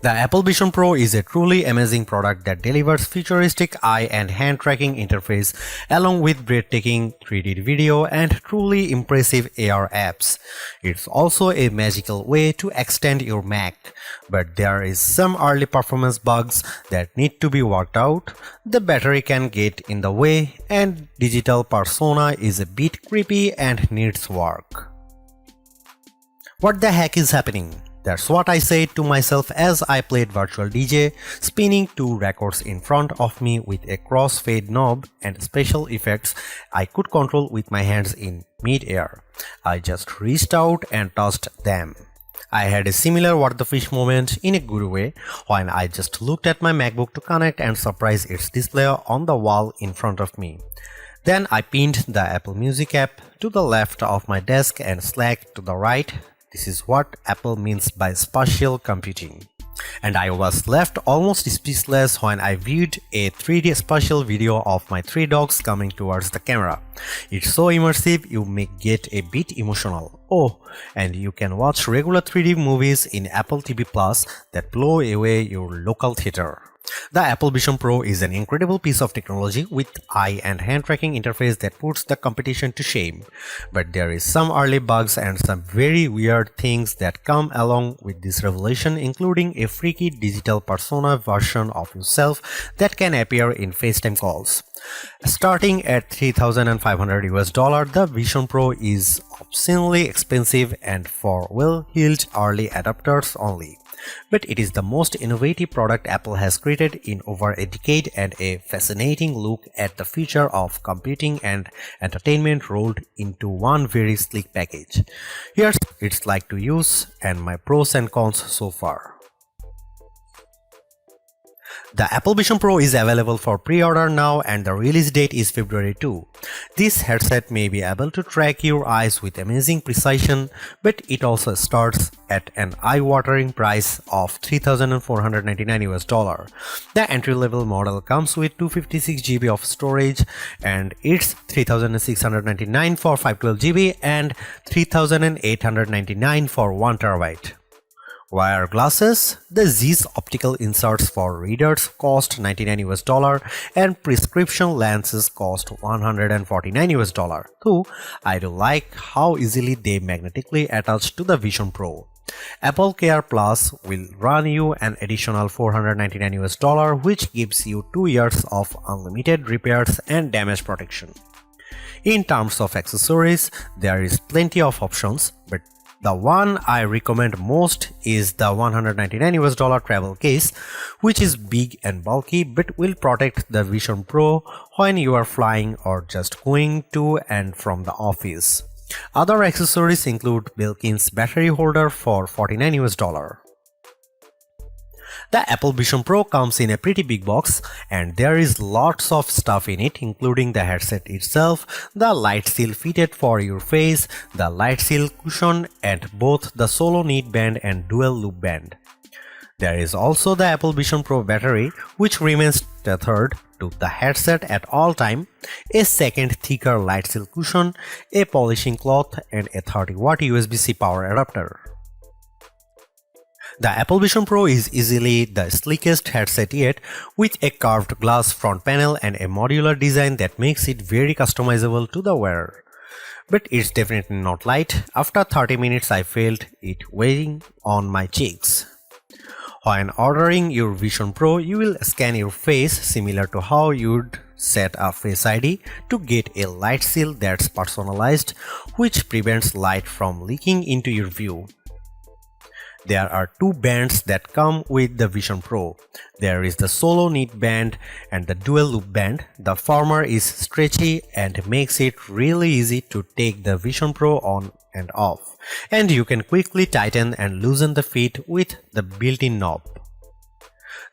The Apple Vision Pro is a truly amazing product that delivers futuristic eye and hand tracking interface along with breathtaking 3D video and truly impressive AR apps. It's also a magical way to extend your Mac, but there is some early performance bugs that need to be worked out. The battery can get in the way and digital persona is a bit creepy and needs work. What the heck is happening? That's what I said to myself as I played Virtual DJ, spinning two records in front of me with a crossfade knob and special effects I could control with my hands in mid-air. I just reached out and touched them. I had a similar what the fish moment in a good way when I just looked at my MacBook to connect and surprise its display on the wall in front of me. Then I pinned the Apple Music app to the left of my desk and Slack to the right. This is what Apple means by spatial computing. And I was left almost speechless when I viewed a 3D spatial video of my three dogs coming towards the camera. It's so immersive you may get a bit emotional. Oh, and you can watch regular 3D movies in Apple TV Plus that blow away your local theater. The Apple Vision Pro is an incredible piece of technology with eye and hand tracking interface that puts the competition to shame. But there is some early bugs and some very weird things that come along with this revelation, including a freaky digital persona version of yourself that can appear in FaceTime calls. Starting at $3,500, the Vision Pro is obscenely expensive and for well-heeled early adopters only. But it is the most innovative product Apple has created in over a decade and a fascinating look at the future of computing and entertainment rolled into one very sleek package. Here's what it's like to use and my pros and cons so far. The Apple Vision Pro is available for pre-order now and the release date is February 2. This headset may be able to track your eyes with amazing precision, but it also starts at an eye-watering price of $3,499. The entry-level model comes with 256 GB of storage and it's $3,699 for 512 GB and $3,899 for 1 TB. Wire glasses. The Zeiss optical inserts for readers cost $99 and prescription lenses cost $149. Though I do like how easily they magnetically attach to the Vision Pro. Apple Care Plus will run you an additional $499, which gives you 2 years of unlimited repairs and damage protection. In terms of accessories, there is plenty of options, but the one I recommend most is the $199 travel case, which is big and bulky but will protect the Vision Pro when you are flying or just going to and from the office. Other accessories include Belkin's battery holder for $49. The Apple Vision Pro comes in a pretty big box and there is lots of stuff in it, including the headset itself, the light seal fitted for your face, the light seal cushion and both the solo knit band and dual loop band. There is also the Apple Vision Pro battery, which remains tethered to the headset at all time, a second thicker light seal cushion, a polishing cloth and a 30-watt USB-C power adapter. The Apple Vision Pro is easily the sleekest headset yet, with a curved glass front panel and a modular design that makes it very customizable to the wearer. But it's definitely not light. After 30 minutes I felt it weighing on my cheeks. When ordering your Vision Pro, you will scan your face similar to how you'd set a Face ID to get a light seal that's personalized, which prevents light from leaking into your view. There are two bands that come with the Vision Pro. There is the solo knit band and the dual loop band. The former is stretchy and makes it really easy to take the Vision Pro on and off, and you can quickly tighten and loosen the fit with the built-in knob.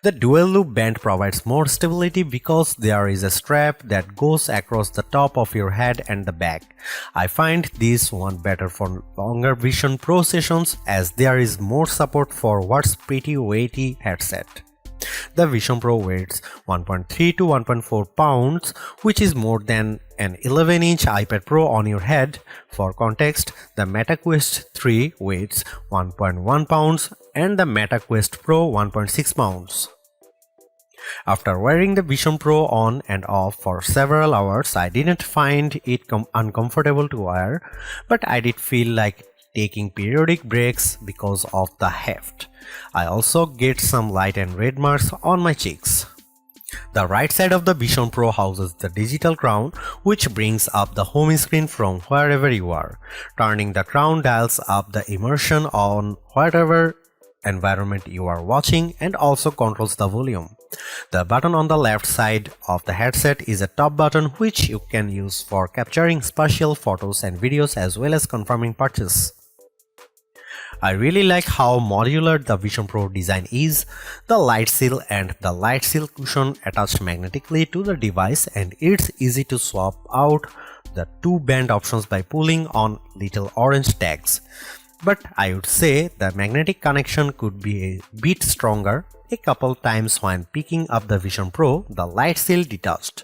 The dual loop band provides more stability because there is a strap that goes across the top of your head and the back. I find this one better for longer Vision Pro sessions as there is more support for what's pretty weighty headset. The Vision Pro weighs 1.3 to 1.4 pounds, which is more than an 11-inch iPad Pro on your head. For context, the Meta Quest 3 weighs 1.1 pounds and the Meta Quest Pro 1.6 mounts. After wearing the Vision Pro on and off for several hours, I didn't find it uncomfortable to wear, but I did feel like taking periodic breaks because of the heft. I also get some light and red marks on my cheeks. The right side of the Vision Pro houses the digital crown, which brings up the home screen from wherever you are. Turning the crown dials up the immersion on whatever environment you are watching and also controls the volume. The button on the left side of the headset is a top button which you can use for capturing spatial photos and videos as well as confirming purchase. I really like how modular the Vision Pro design is. The light seal and the light seal cushion attached magnetically to the device, and it's easy to swap out the two band options by pulling on little orange tags. But I would say the magnetic connection could be a bit stronger. A couple times when picking up the Vision Pro, the light seal detached,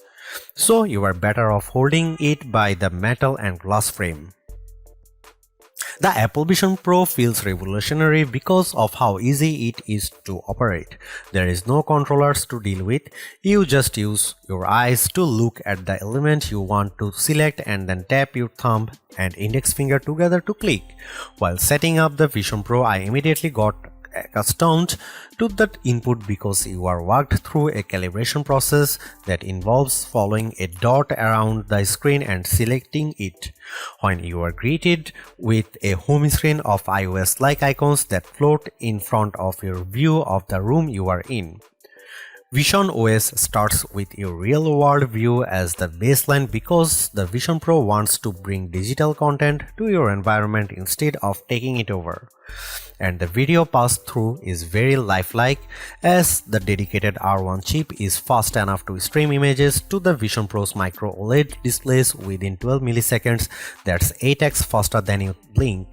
so you are better off holding it by the metal and glass frame. The Apple Vision Pro feels revolutionary because of how easy it is to operate. There is no controllers to deal with. You just use your eyes to look at the element you want to select and then tap your thumb and index finger together to click. While setting up the Vision Pro, I immediately got accustomed to that input because you are walked through a calibration process that involves following a dot around the screen and selecting it. When you are greeted with a home screen of iOS-like icons that float in front of your view of the room you are in. Vision OS starts with your real-world view as the baseline because the Vision Pro wants to bring digital content to your environment instead of taking it over. And the video pass-through is very lifelike as the dedicated R1 chip is fast enough to stream images to the Vision Pro's micro OLED displays within 12 milliseconds. That's 8x faster than you blink.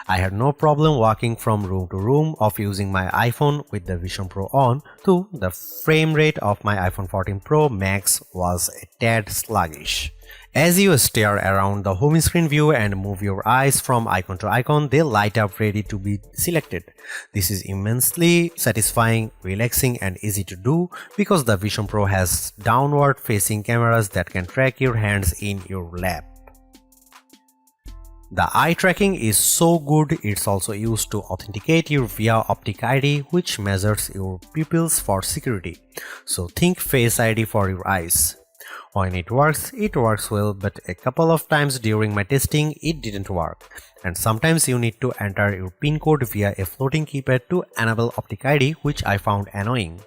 I had no problem walking from room to room of using my iPhone with the Vision Pro on, though the frame rate of my iPhone 14 Pro Max was a tad sluggish. As you stare around the home screen view and move your eyes from icon to icon, they light up ready to be selected. This is immensely satisfying, relaxing and easy to do because the Vision Pro has downward facing cameras that can track your hands in your lap. The eye tracking is so good, it's also used to authenticate you via Optic ID, which measures your pupils for security. So think Face ID for your eyes. When it works well, but a couple of times during my testing it didn't work. And sometimes you need to enter your PIN code via a floating keypad to enable Optic ID, which I found annoying.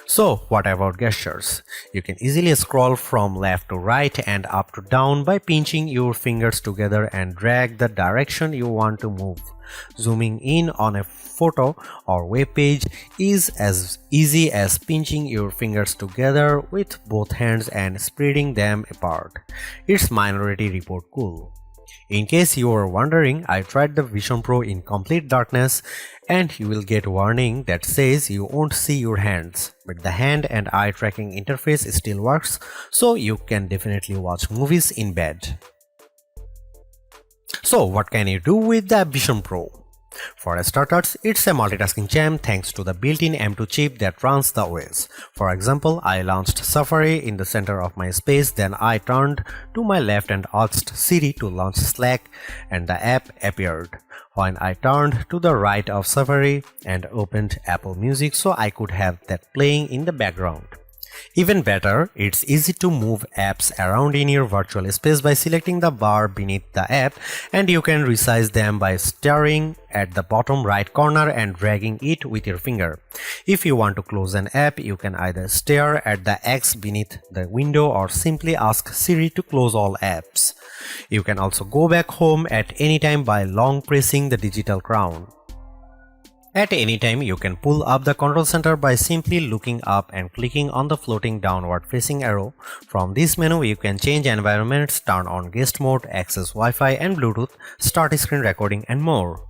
So what about gestures? You can easily scroll from left to right and up to down by pinching your fingers together and drag the direction you want to move. Zooming in on a photo or web page is as easy as pinching your fingers together with both hands and spreading them apart. It's Minority Report cool. In case you were wondering, I tried the Vision Pro in complete darkness and you will get a warning that says you won't see your hands, but the hand and eye tracking interface still works, so you can definitely watch movies in bed. So what can you do with the Vision Pro? For starters, it's a multitasking gem thanks to the built-in M2 chip that runs the OS. For example, I launched Safari in the center of my space, then I turned to my left and asked Siri to launch Slack and the app appeared. When I turned to the right of Safari and opened Apple Music so I could have that playing in the background. Even better, it's easy to move apps around in your virtual space by selecting the bar beneath the app, and you can resize them by staring at the bottom right corner and dragging it with your finger. If you want to close an app, you can either stare at the X beneath the window or simply ask Siri to close all apps. You can also go back home at any time by long pressing the digital crown. At any time, you can pull up the control center by simply looking up and clicking on the floating downward facing arrow. From this menu, you can change environments, turn on guest mode, access Wi-Fi and Bluetooth, start screen recording and more.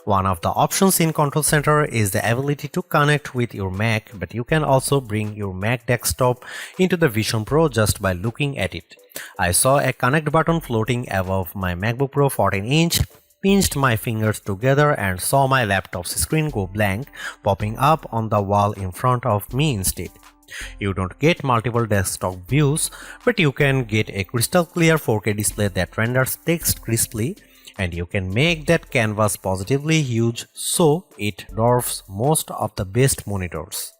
One of the options in Control Center is the ability to connect with your Mac, but you can also bring your Mac desktop into the Vision Pro just by looking at it. I saw a connect button floating above my MacBook Pro 14-inch. pinched my fingers together and saw my laptop's screen go blank, popping up on the wall in front of me instead. You don't get multiple desktop views, but you can get a crystal clear 4K display that renders text crisply, and you can make that canvas positively huge so it dwarfs most of the best monitors.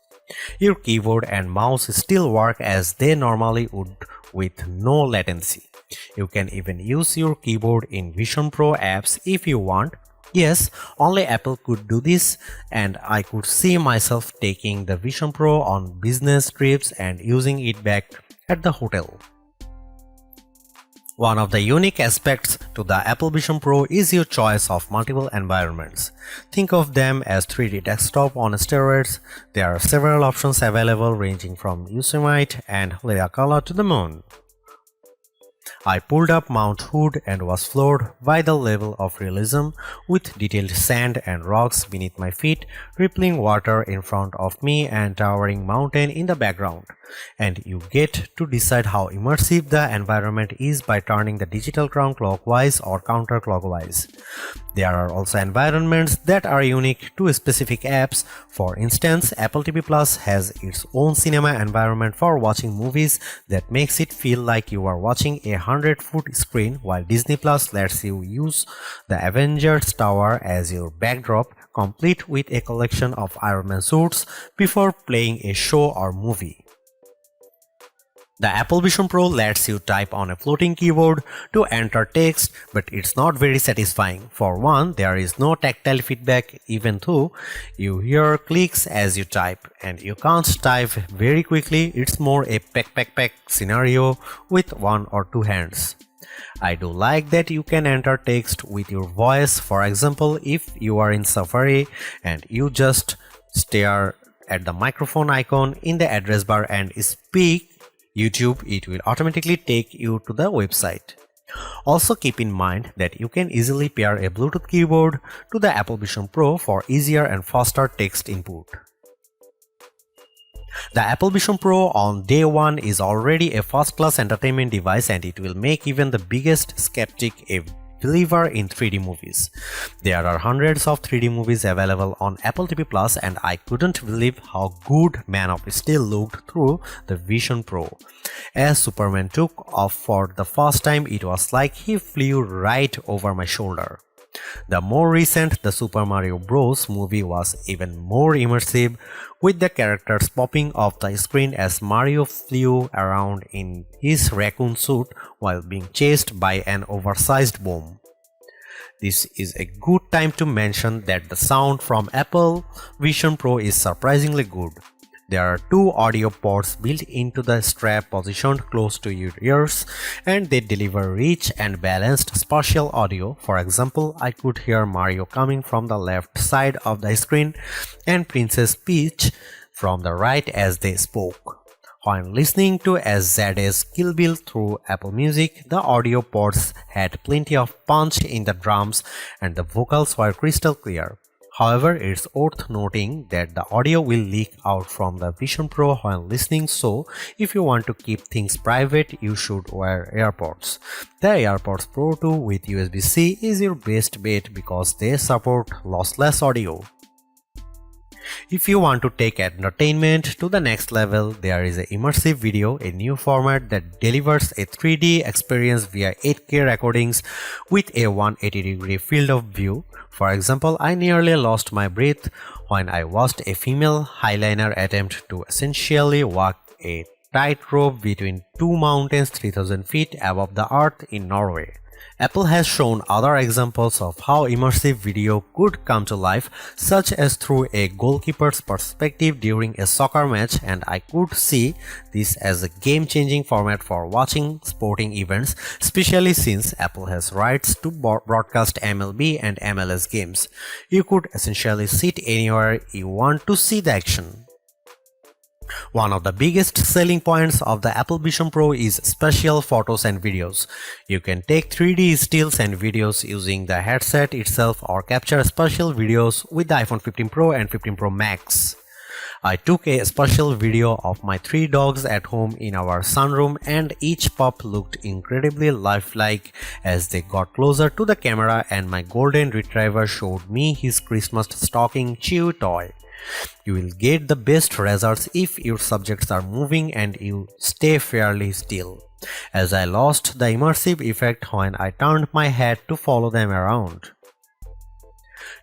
Your keyboard and mouse still work as they normally would with no latency. You can even use your keyboard in Vision Pro apps if you want. Yes, only Apple could do this, and I could see myself taking the Vision Pro on business trips and using it back at the hotel. One of the unique aspects to the Apple Vision Pro is your choice of multiple environments. Think of them as 3D desktop on steroids. There are several options available ranging from Yosemite and Leakala to the moon. I pulled up Mount Hood and was floored by the level of realism, with detailed sand and rocks beneath my feet, rippling water in front of me and towering mountain in the background. And you get to decide how immersive the environment is by turning the digital crown clockwise or counterclockwise. There are also environments that are unique to specific apps. For instance, Apple TV Plus has its own cinema environment for watching movies that makes it feel like you are watching a 100-foot screen, while Disney Plus lets you use the Avengers Tower as your backdrop, complete with a collection of Iron Man suits before playing a show or movie. The Apple Vision Pro lets you type on a floating keyboard to enter text, but it's not very satisfying. For one, there is no tactile feedback even though you hear clicks as you type, and you can't type very quickly. It's more a peck scenario with one or two hands. I do like that you can enter text with your voice. For example, if you are in Safari and you just stare at the microphone icon in the address bar and speak YouTube, it will automatically take you to the website. Also keep in mind that you can easily pair a Bluetooth keyboard to the Apple Vision Pro for easier and faster text input. The Apple Vision Pro on day one is already a first-class entertainment device, and it will make even the biggest skeptic a believer in 3D movies. There are hundreds of 3D movies available on Apple TV Plus, and I couldn't believe how good Man of Steel looked through the Vision Pro. As Superman took off for the first time, it was like he flew right over my shoulder. The more recent The Super Mario Bros. Movie was even more immersive, with the characters popping off the screen as Mario flew around in his raccoon suit while being chased by an oversized bomb. This is a good time to mention that the sound from Apple Vision Pro is surprisingly good. There are two audio ports built into the strap positioned close to your ears, and they deliver rich and balanced spatial audio. For example, I could hear Mario coming from the left side of the screen and Princess Peach from the right as they spoke. When listening to SZA's Kill Bill through Apple Music, the audio ports had plenty of punch in the drums and the vocals were crystal clear. However, it's worth noting that the audio will leak out from the Vision Pro while listening, so if you want to keep things private, you should wear AirPods. The AirPods Pro 2 with USB-C is your best bet because they support lossless audio. If you want to take entertainment to the next level, there is an immersive video, a new format that delivers a 3D experience via 8K recordings with a 180-degree field of view. For example, I nearly lost my breath when I watched a female highliner attempt to essentially walk a tightrope between two mountains 3000 feet above the earth in Norway. Apple has shown other examples of how immersive video could come to life, such as through a goalkeeper's perspective during a soccer match, and I could see this as a game-changing format for watching sporting events, especially since Apple has rights to broadcast MLB and MLS games. You could essentially sit anywhere you want to see the action. One of the biggest selling points of the Apple Vision Pro is spatial photos and videos. You can take 3D stills and videos using the headset itself or capture spatial videos with the iPhone 15 Pro and 15 Pro Max. I took a special video of my 3 dogs at home in our sunroom, and each pup looked incredibly lifelike as they got closer to the camera, and my golden retriever showed me his Christmas stocking chew toy. You will get the best results if your subjects are moving and you stay fairly still, as I lost the immersive effect when I turned my head to follow them around.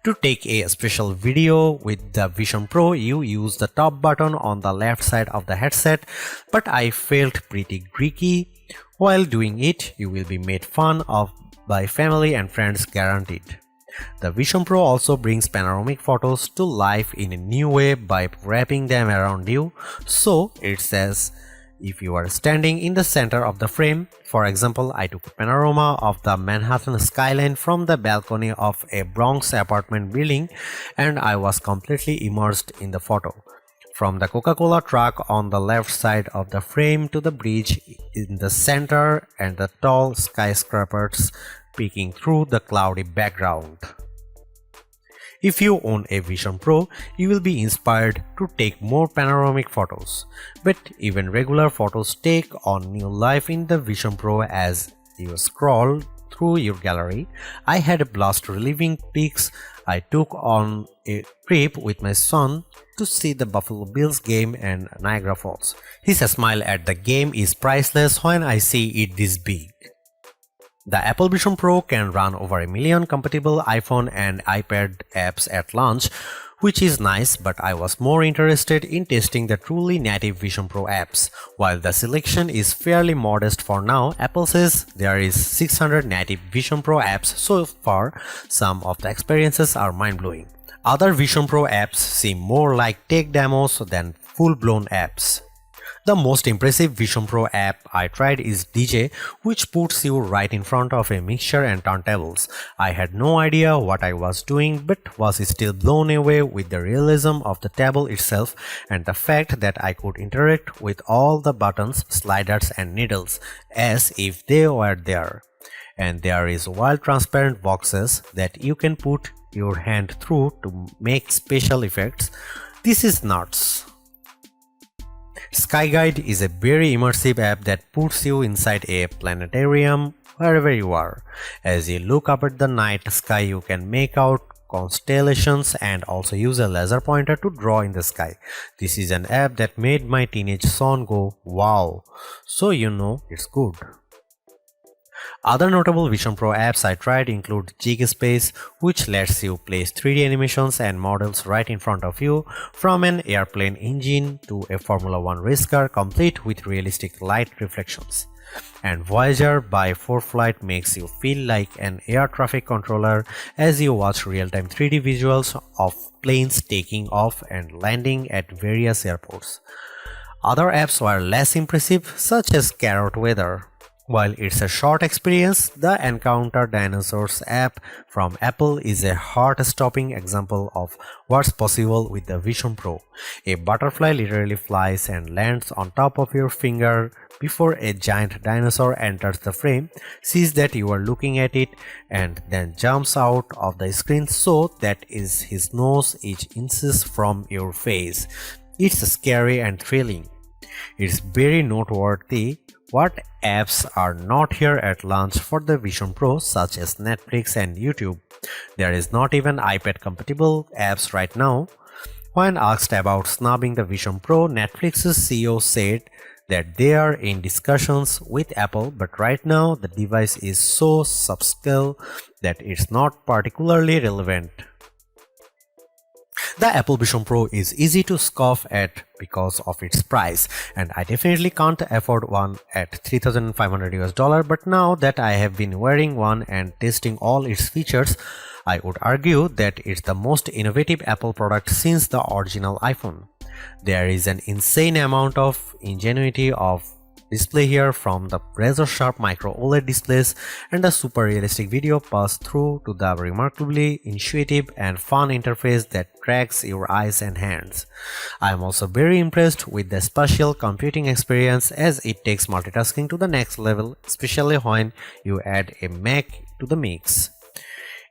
To take a special video with the Vision Pro, you use the top button on the left side of the headset, but I felt pretty geeky while doing it. You will be made fun of by family and friends guaranteed. The Vision Pro also brings panoramic photos to life in a new way by wrapping them around you, so it's as if you are standing in the center of the frame. For example, I took a panorama of the Manhattan skyline from the balcony of a Bronx apartment building, and I was completely immersed in the photo. From the Coca-Cola truck on the left side of the frame to the bridge in the center and the tall skyscrapers peeking through the cloudy background. If you own a Vision Pro, you will be inspired to take more panoramic photos, but even regular photos take on new life in the Vision Pro as you scroll through your gallery. I had a blast reliving pics I took on a trip with my son to see the Buffalo Bills game and Niagara Falls. His smile at the game is priceless when I see it this big. The Apple Vision Pro can run over 1 million compatible iPhone and iPad apps at launch, which is nice, but I was more interested in testing the truly native Vision Pro apps. While the selection is fairly modest for now, Apple says there is 600 native Vision Pro apps so far. Some of the experiences are mind-blowing. Other Vision Pro apps seem more like tech demos than full-blown apps. The most impressive Vision Pro app I tried is DJ, which puts you right in front of a mixer and turntables. I had no idea what I was doing, but was still blown away with the realism of the table itself and the fact that I could interact with all the buttons, sliders and needles as if they were there. And there is wild transparent boxes that you can put your hand through to make special effects. This is nuts. SkyGuide is a very immersive app that puts you inside a planetarium wherever you are. As you look up at the night sky, you can make out constellations and also use a laser pointer to draw in the sky. This is an app that made my teenage son go, "Wow!" So you know it's good. Other notable Vision Pro apps I tried include Jigspace, which lets you place 3D animations and models right in front of you, from an airplane engine to a Formula 1 race car, complete with realistic light reflections. And Voyager by 4Flight makes you feel like an air traffic controller as you watch real-time 3D visuals of planes taking off and landing at various airports. Other apps were less impressive, such as Carrot Weather. While it's a short experience, the Encounter Dinosaurs app from Apple is a heart-stopping example of what's possible with the Vision Pro. A butterfly literally flies and lands on top of your finger before a giant dinosaur enters the frame, sees that you are looking at it, and then jumps out of the screen so that is his nose is inches from your face. It's scary and thrilling. It's very noteworthy what apps are not here at launch for the Vision Pro, such as Netflix and YouTube. There is not even iPad compatible apps right now. When asked about snubbing the Vision Pro, Netflix's CEO said that they are in discussions with Apple, but right now the device is so subscale that it's not particularly relevant. The Apple Vision Pro is easy to scoff at because of its price, and I definitely can't afford one at $3,500 but now that I have been wearing one and testing all its features, I would argue that it's the most innovative Apple product since the original iPhone. There is an insane amount of ingenuity of display here, from the razor-sharp micro OLED displays and the super realistic video pass-through to the remarkably intuitive and fun interface that tracks your eyes and hands. I am also very impressed with the spatial computing experience, as it takes multitasking to the next level, especially when you add a Mac to the mix.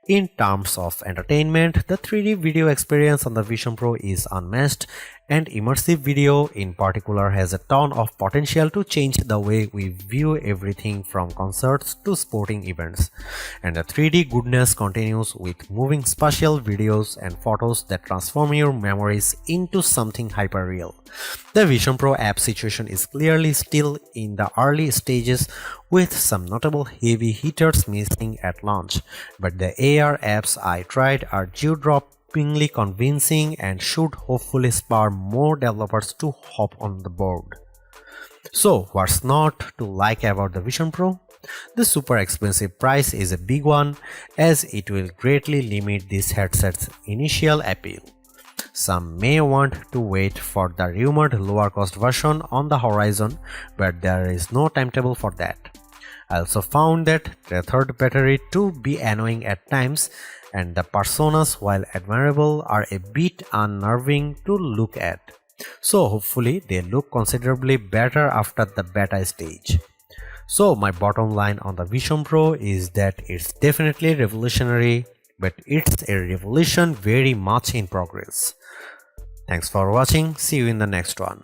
In terms of entertainment, the 3D video experience on the Vision Pro is unmatched, And immersive video in particular has a ton of potential to change the way we view everything from concerts to sporting events. And the 3D goodness continues with moving spatial videos and photos that transform your memories into something hyper-real. The Vision Pro app situation is clearly still in the early stages, with some notable heavy hitters missing at launch, but the AR apps I tried are jaw-droppingly convincing and should hopefully spur more developers to hop on the board. So, what's not to like about the Vision Pro? The super expensive price is a big one, as it will greatly limit this headset's initial appeal. Some may want to wait for the rumored lower cost version on the horizon, but there is no timetable for that. I also found that tethered battery to be annoying at times, and the personas, while admirable, are a bit unnerving to look at. So hopefully they look considerably better after the beta stage. So my bottom line on the Vision Pro is that it's definitely revolutionary, but it's a revolution very much in progress. Thanks for watching. See you in the next one.